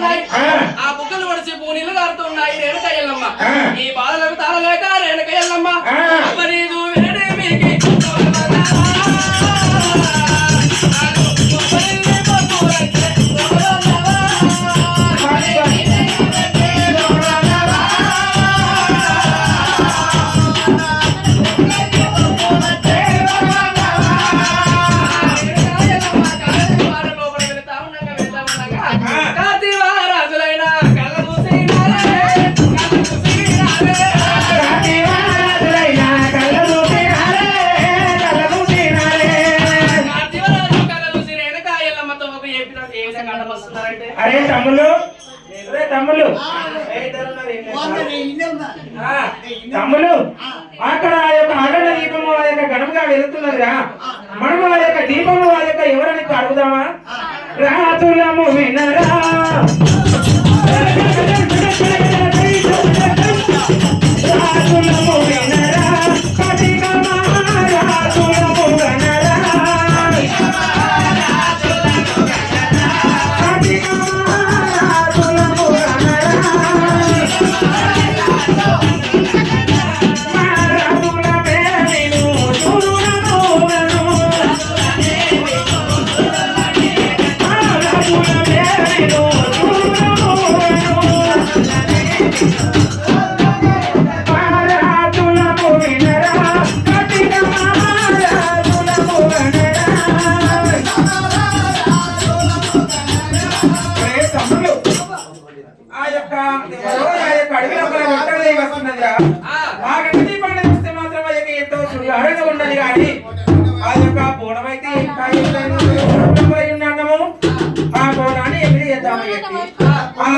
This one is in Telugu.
ఉన్నాయి ఆ బుక్కలు పడిచి పూనీళ్ళు కారుతున్నాయి రేణుక ఎల్లమ్మ ఈ బాధలకు తాళలేక రేణుక ఎల్లమ్మ అమ్మనీదు వేడి మీకి అరే తమ్ముళ్ళు తమ్ముళ్ళు తమ్ముళ్ళు అక్కడ ఆ యొక్క అగణ దీపము ఆ యొక్క గణముగా వెళుతున్నదిరా మనము ఆ యొక్క దీపము ఆ యొక్క ఎవరని అడుగుదామా రాతులము వినరా రాతులము వినరా రాతులము గణరా ఉండదు కానీ ఆ యొక్క బోడమైతే ఉన్నాము ఆ బోడాన్ని ఎగిరి చేద్దామని చెప్పి ఆ